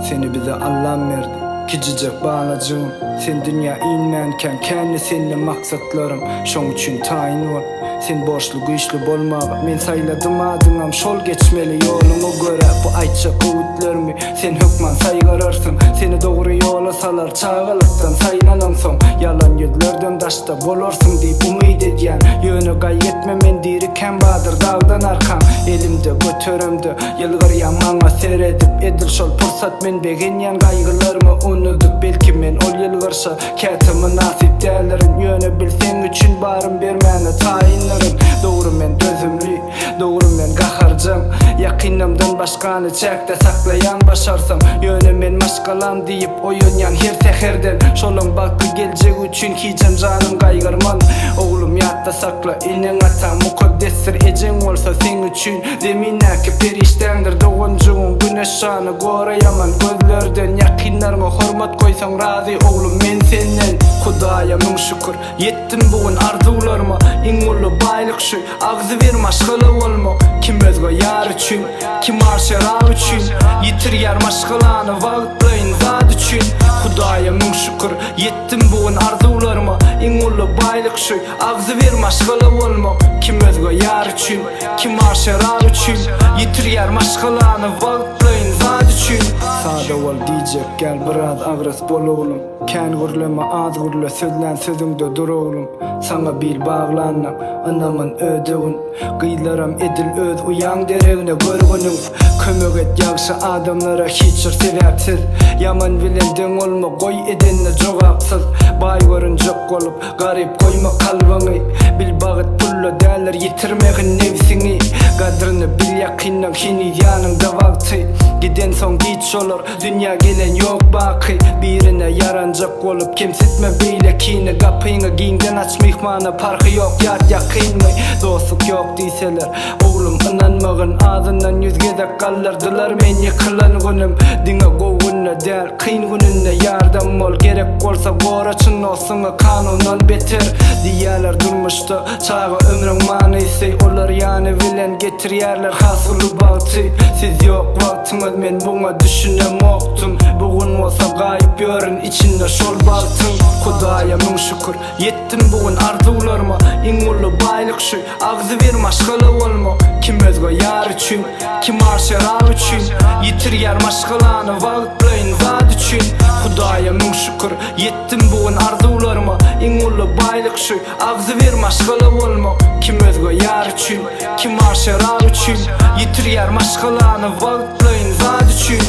Seni bize Allah'ım verdi. Kicicik bağlacığım, sen dünya inmenken kendi seninle maksatlarım şoň üçin tayin ol. Sen borçlu güýçlü bolmagy men sayladım adyňam şol geçmeli ýoluňa göre bu aýtjak öwütlerimi sen hökman saýgararsın. Seni dogry ýola salar çağalykdan saýlanan soň yalan ýüzlerden daşda bolarsyň diýip umyt edýän ýöne gaýetme men diriken badyr dagdan arkam elimde göteremdi ýylgyrýan maňa seredip edil şol pursat men begenýän gaýgylarymy unutup belki men ol ýylgyrşa käte münasip dälerin ýöne bilseň üçin barym bermäne taýinlerin. Dogry men dözümli, dogry men gaharjam, ýakynymdan başgany çäkde saklayan başarsam ýöne men maşgalam diýip oýunýan her seherden şolaň bakdy geljek üçin hiçem janym gaýgyrman. Oglum ýatda sakla iniň atan mukaddesdir ejeň bolsa sen üçin zeminäki perişdendir dogunjugyň güneş şany gora ýaman gözlerden ýakynlaryňa hormat koýsaň razy oglum men senden Hudaýa ming şükür yetdim bugün arzuwlaryma iň uly baýlyk şu agzy bir maşgala bolma kim özge ýar üçin kim arşera üçin ýitirýär maşgalany wagt bilen zat üçin Hudaýa ming şükür yetdim bugün arzuwlaryma iň uly baýlyk şu agzy bir maşgala bolma kim özge ýar üçin kim arşera üçin ýitirýär maşgalany wagt bilen zat üçin sada bol diýjek gel biraz agras bol oglum kän gürleme az gürle sözlen sözüňde dur oglum sana bil baglanam anamın ödegin gıylaram edil öz uyan deregine görgünüm kömek et ýagşy adamlara hiçbir sebäpsiz yaman bilendiň olma goý edenne jogapsyz baý görünjek bolup garyp goýma kalbyňy bil bagyt pulla däler ýitirmegin nefsiňi gadryny bil ýakyndan hini ýanyňda wagty giden soň giç olar dünýä gelen ýok baky birine yaranjak bolup kimsitme beýlekini gapyňy giňden açmyhmana parky ýok ýat ýakynmy dostluk ýok diýseler oglum inanmagyn ağzından ýüzgede gallardylar men ýykylan günüm diňe gowgunna däl kyn gününde ýardam bol gerek bolsa goraçyn olsuňa kanunan beter diýerler durmuşda çağa ömrüň manysy olar ýany bilen getirýärler hasyly bagty siz ýok wagtyňyz men buňa düşünemokdum bugün bolsa gaýyp ýörün içinde şol baltyň Hudaýa ming şükür yetdim bugün arzuwlaryma iň uly baýlyk şu agzy bir maşgala bolma kim özge ýar üçin kim arşera üçin ýitirýär maşgalany wagt bilen zat üçin Hudaýa ming şükür yetdim bugün arzuwlaryma iň uly baýlyk şu agzy bir maşgala bolma kim özge ýar üçin kim arşera üçin ýitirýär maşgalany wagt bilen zat üçin